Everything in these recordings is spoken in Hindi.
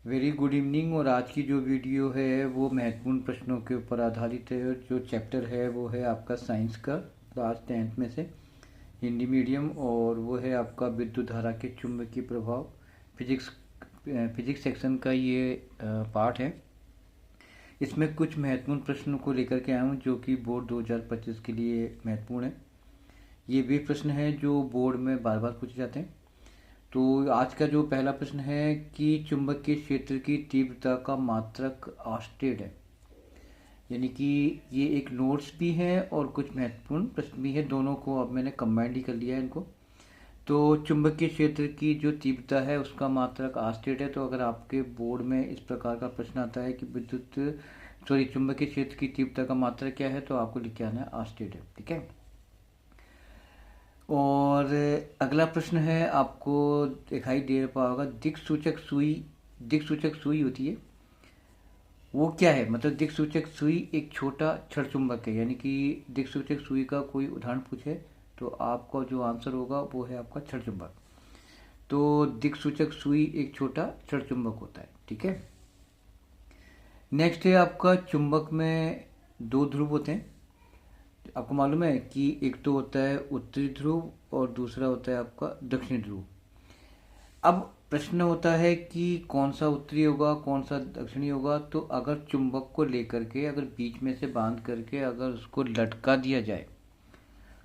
Very good evening. और आज की जो वीडियो है वो महत्वपूर्ण प्रश्नों के ऊपर आधारित है। जो चैप्टर है वो है आपका साइंस का, क्लास 10th में से, हिंदी मीडियम। और वो है आपका विद्युत धारा के चुंबकीय प्रभाव, फिजिक्स फिजिक्स सेक्शन का ये पार्ट है। इसमें कुछ महत्वपूर्ण प्रश्नों को लेकर के आया हूँ जो कि बोर्ड 2025 के लिए महत्वपूर्ण है। ये वे प्रश्न हैं जो बोर्ड में बार बार पूछे जाते हैं। तो आज का जो पहला प्रश्न है कि चुंबकीय क्षेत्र की तीव्रता का मात्रक ऑस्टेड है। यानी कि ये एक नोट्स भी है और कुछ महत्वपूर्ण प्रश्न भी है, दोनों को अब मैंने कंबाइंड ही कर लिया है इनको। तो चुंबकीय क्षेत्र की जो तीव्रता है उसका मात्रक ऑस्टेड है। तो अगर आपके बोर्ड में इस प्रकार का प्रश्न आता है कि चुंबकीय क्षेत्र की तीव्रता का मात्रक क्या है, तो आपको लिख के आना है ऑस्टेड है। ठीक है। और अगला प्रश्न है, आपको दिखाई दे पा होगा, दिक्सूचक सुई होती है, वो क्या है? मतलब दिक्सूचक सुई एक छोटा छड़ चुंबक है। यानी कि दिक्सूचक सुई का कोई उदाहरण पूछे तो आपका जो आंसर होगा वो है आपका छड़ चुंबक। तो दिक्सूचक सुई एक छोटा छड़ चुंबक होता है। ठीक है। नेक्स्ट है आपका, चुंबक में दो ध्रुव होते हैं। आपको मालूम है कि एक तो होता है उत्तरी ध्रुव और दूसरा होता है आपका दक्षिणी ध्रुव। अब प्रश्न होता है कि कौन सा उत्तरी होगा, कौन सा दक्षिणी होगा। तो अगर चुंबक को लेकर के, अगर बीच में से बांध करके अगर उसको लटका दिया जाए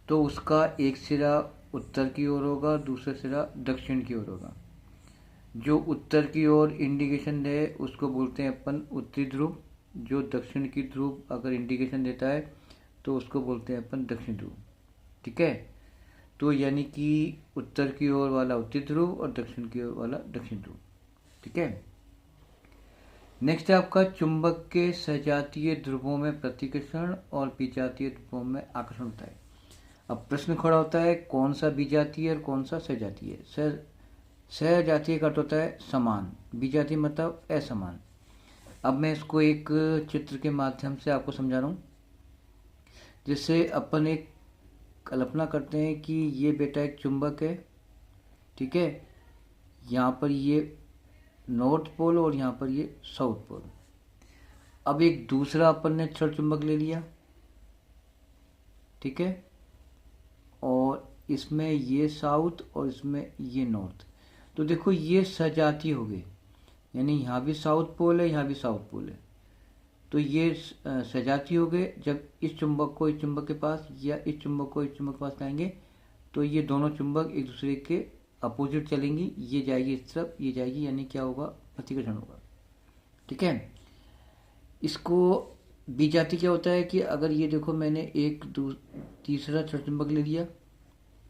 तो उसका एक सिरा उत्तर की ओर होगा, दूसरा सिरा दक्षिण की ओर होगा। जो उत्तर की ओर इंडिकेशन दे उसको बोलते हैं अपन उत्तरी ध्रुव। जो दक्षिण की ध्रुव अगर इंडिकेशन देता है तो उसको बोलते हैं अपन दक्षिण ध्रुव। ठीक है। तो यानी कि उत्तर की ओर वाला उत्तरी ध्रुव और दक्षिण की ओर वाला दक्षिण ध्रुव। ठीक है। नेक्स्ट है आपका, चुंबक के सजातीय ध्रुवों में प्रतिकर्षण और विजातीय ध्रुवों में आकर्षण होता है। अब प्रश्न खड़ा होता है कौन सा विजातीय और कौन सा सजातीय। सजातीय का अर्थ होता है समान, विजातीय मतलब असमान। अब मैं इसको एक चित्र के माध्यम से आपको समझा रहा हूँ, जिससे अपन एक कल्पना करते हैं कि ये बेटा एक चुंबक है। ठीक है। यहाँ पर ये नॉर्थ पोल और यहाँ पर ये साउथ पोल। अब एक दूसरा अपन ने छड़ चुंबक ले लिया। ठीक है। और इसमें ये साउथ और इसमें ये नॉर्थ। तो देखो ये सजातीय हो गए, यानी यहाँ भी साउथ पोल है, यहाँ भी साउथ पोल है। तो ये सजातीय हो गए। जब इस चुंबक को इस चुंबक के पास या इस चुंबक को इस चुंबक के पास लाएंगे तो ये दोनों चुंबक एक दूसरे के अपोजिट चलेंगी। ये जाएगी इस तरफ, ये जाएगी, यानी क्या होगा, प्रतिकर्षण होगा। ठीक है। इसको विजातीय क्या होता है कि अगर ये देखो मैंने एक तीसरा छड़ चुंबक ले लिया,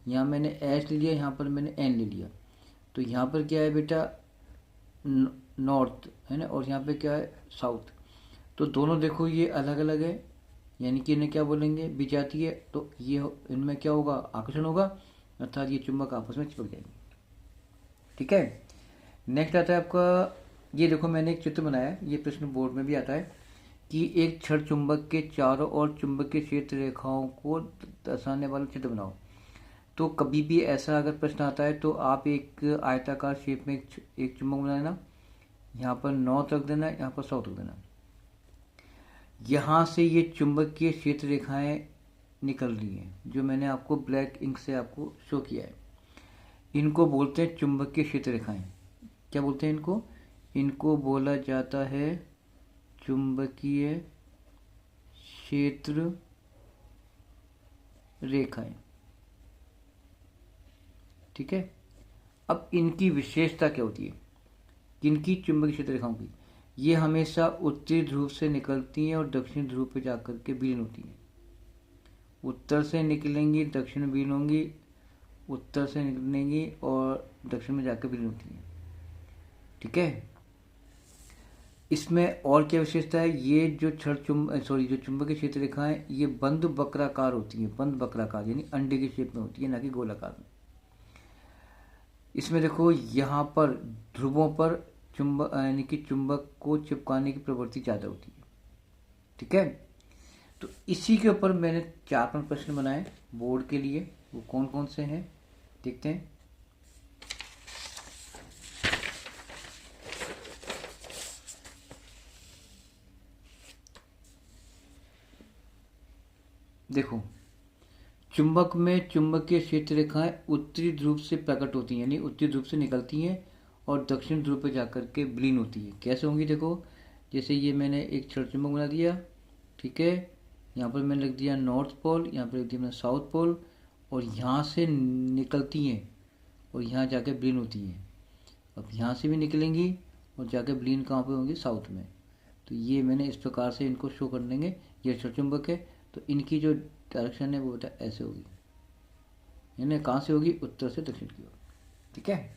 यहाँ मैंने एच ले लिया, यहाँ पर मैंने एन ले लिया। तो यहाँ पर क्या है बेटा, नॉर्थ है ना, और यहाँ पे क्या है, साउथ। तो दोनों देखो ये अलग अलग है, यानी कि इन्हें क्या बोलेंगे, विजातीय। तो ये इनमें क्या होगा, आकर्षण होगा, अर्थात ये चुंबक आपस में चिपक जाएंगे। ठीक है। नेक्स्ट आता है आपका, ये देखो मैंने एक चित्र बनाया है, ये प्रश्न बोर्ड में भी आता है कि एक छड़ चुंबक के चारों ओर चुंबकीय क्षेत्र रेखाओं को दर्शाने वाला चित्र बनाओ। तो कभी भी ऐसा अगर प्रश्न आता है तो आप एक आयताकार शेप में एक चुंबक बना लेना। यहाँ पर नॉर्थ रख देना, यहाँ पर साउथ रख देना। यहाँ से ये चुंबकीय क्षेत्र रेखाएं निकल रही हैं, जो मैंने आपको ब्लैक इंक से आपको शो किया है। इनको बोलते हैं चुंबकीय क्षेत्र रेखाएं। क्या बोलते हैं इनको? इनको बोला जाता है चुंबकीय क्षेत्र रेखाएं। ठीक है। अब इनकी विशेषता क्या होती है, किनकी चुंबकीय क्षेत्र रेखाओं की? ये हमेशा उत्तरी ध्रुव से निकलती हैं और दक्षिण ध्रुव पे जाकर के विलीन होती हैं। उत्तर से निकलेंगी, दक्षिण में विलीन होंगी, उत्तर से निकलेंगी और दक्षिण में जाकर विलीन होती हैं। ठीक है। इसमें और क्या विशेषता है, ये जो जो चुंबकीय क्षेत्र रेखाएं ये बंद वक्राकार होती हैं। बंद वक्राकार यानी अंडे की शेप में होती है, ना कि गोलाकार में। इसमें देखो यहाँ पर ध्रुवों पर चुंबक यानी कि चुंबक को चिपकाने की प्रवृत्ति ज़्यादा होती है। ठीक है। तो इसी के ऊपर मैंने 4-5 प्रश्न बनाए बोर्ड के लिए। वो कौन कौन से हैं देखते हैं। देखो, चुंबक में चुंबकीय क्षेत्र रेखाएं उत्तरी ध्रुव से प्रकट होती हैं, यानी उत्तरी ध्रुव से निकलती हैं और दक्षिण ध्रुव पर जाकर के विलीन होती है। कैसे होंगी देखो, जैसे ये मैंने एक क्षण चुंबक बना दिया, ठीक है, यहाँ पर मैंने लिख दिया नॉर्थ पोल, यहाँ पर लिख दिया मैंने साउथ पोल, और यहाँ से निकलती हैं और यहाँ जाके विलीन होती हैं। अब यहाँ से भी निकलेंगी और जाके विलीन कहाँ पे होंगी, साउथ में। तो ये मैंने इस प्रकार से इनको शो कर देंगे। ये चुंबक है तो इनकी जो डायरेक्शन है वो बेटा ऐसे होगी, यानी कहाँ से होगी, उत्तर से दक्षिण की ओर। ठीक है,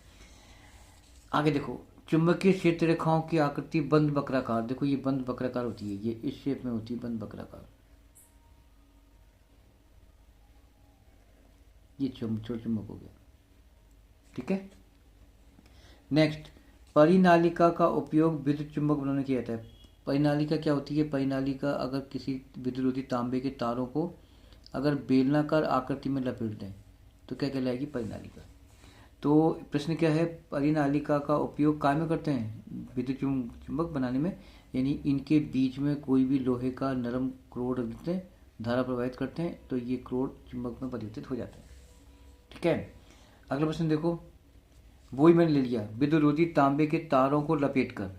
आगे देखो, चुंबकीय क्षेत्र रेखाओं की आकृति बंद वक्राकार। देखो ये बंद वक्राकार होती है, ये इस शेप में होती है बंद वक्राकार। ये छोटा चुंबक हो गया। ठीक है, नेक्स्ट, परिनालिका का उपयोग विद्युत चुंबक बनाने किया जाता है। परिनालिका क्या होती है, परिनालिका अगर किसी विद्युत तांबे के तारों को अगर बेलनाकार आकृति में लपेट दें तो क्या कहलाएगी, परिनालिका। तो प्रश्न क्या है, परिनालिका का उपयोग काय में करते हैं, विद्युत चुंबक बनाने में, यानी इनके बीच में कोई भी लोहे का नरम क्रोड रख देते हैं, धारा प्रवाहित करते हैं तो ये क्रोड चुंबक में परिवर्तित हो जाता है। ठीक है, अगला प्रश्न देखो, वही मैंने ले लिया, विद्युत तांबे के तारों को लपेटकर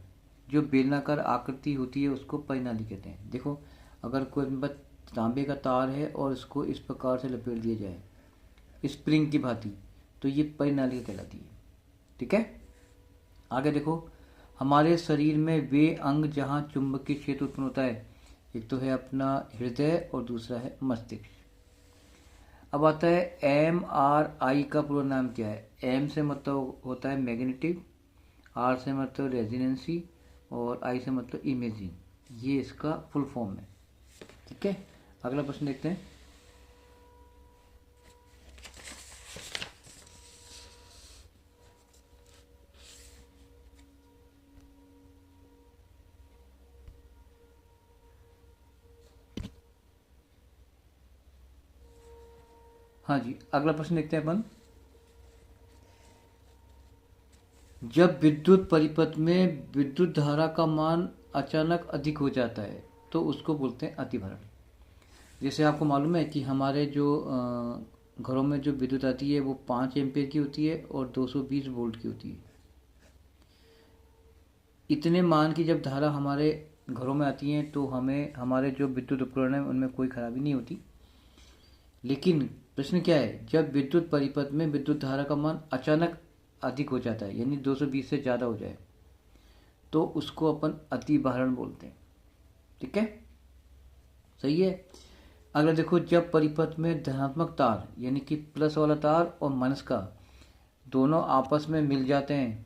जो बेलनाकार आकृति होती है उसको परिनाली कहते हैं। देखो, अगर कोई तांबे का तार है और इसको इस प्रकार से लपेट दिया जाए स्प्रिंग की भांति, तो ये परिनालिका कहलाती है। ठीक है, आगे देखो, हमारे शरीर में वे अंग जहाँ चुंबकीय क्षेत्र उत्पन्न होता है, एक तो है अपना हृदय और दूसरा है मस्तिष्क। अब आता है MRI का पूरा नाम क्या है। M से मतलब होता है मैग्नेटिक, R से मतलब रेजिडेंसी और I से मतलब इमेजिंग, ये इसका फुल फॉर्म है। ठीक है, अगला प्रश्न देखते हैं। हाँ जी, अगला प्रश्न देखते हैं अपन। जब विद्युत परिपथ में विद्युत धारा का मान अचानक अधिक हो जाता है तो उसको बोलते हैं अतिभरण। जैसे आपको मालूम है कि हमारे जो घरों में जो विद्युत आती है वो 5 एम्पीयर की होती है और 220 वोल्ट की होती है। इतने मान की जब धारा हमारे घरों में आती है तो हमें हमारे जो विद्युत उपकरण है उनमें कोई खराबी नहीं होती। लेकिन प्रश्न क्या है, जब विद्युत परिपथ में विद्युत धारा का मान अचानक अधिक हो जाता है, यानी 220 से ज़्यादा हो जाए, तो उसको अपन अतिभारण बोलते हैं। ठीक है, सही है। अगर देखो, जब परिपथ में धनात्मक तार यानी कि प्लस वाला तार और माइनस का दोनों आपस में मिल जाते हैं,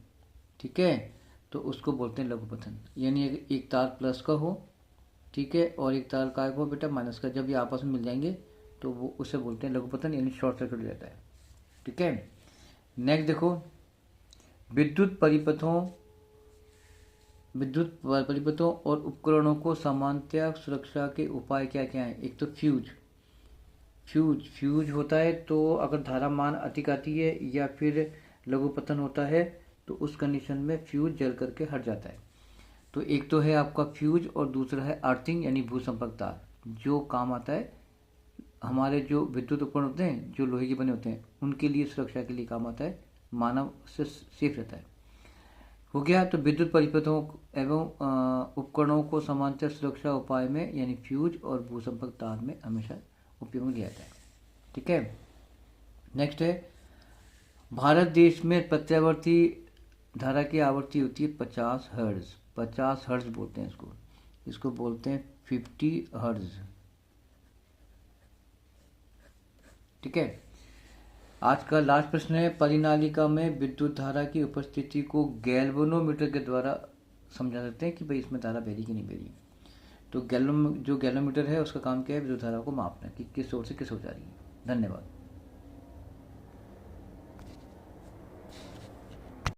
ठीक है, तो उसको बोलते हैं लघुपथन। यानी एक तार प्लस का हो, ठीक है, और एक तार का हो बेटा माइनस का, जब ये आपस में मिल जाएंगे तो वो उसे बोलते हैं लघुपथन, यानी शॉर्ट सर्किट हो जाता है। ठीक है, नेक्स्ट देखो, विद्युत परिपथों और उपकरणों को सामान्यतः सुरक्षा के उपाय क्या क्या हैं। एक तो फ्यूज होता है, तो अगर धारा मान अधिक आती है या फिर लघुपतन होता है तो उस कंडीशन में फ्यूज जल करके हट जाता है। तो एक तो है आपका फ्यूज और दूसरा है अर्थिंग यानी भूसंपर्क तार, जो काम आता है हमारे जो विद्युत उपकरण होते हैं जो लोहे के बने होते हैं उनके लिए सुरक्षा के लिए काम आता है, मानव से सेफ रहता है। हो गया, तो विद्युत परिपथों एवं उपकरणों को समानांतर सुरक्षा उपाय में यानी फ्यूज और भूसंपर्क तार में हमेशा उपयोग में लिया जाता है। ठीक है, नेक्स्ट है, भारत देश में प्रत्यावर्ती धारा की आवृत्ति होती है 50 हर्ट्ज। 50 हर्ट्ज बोलते हैं इसको बोलते हैं 50 हर्ट्ज। ठीक है, आज का लास्ट प्रश्न है, परिनालिका में विद्युत धारा की उपस्थिति को गैल्वेनोमीटर के द्वारा समझा सकते हैं कि भाई इसमें धारा बह रही कि नहीं बह रही। तो गैल्वेनोमीटर है उसका काम क्या है, विद्युत धारा को मापना कि किस ओर से किस ओर जा रही है। धन्यवाद।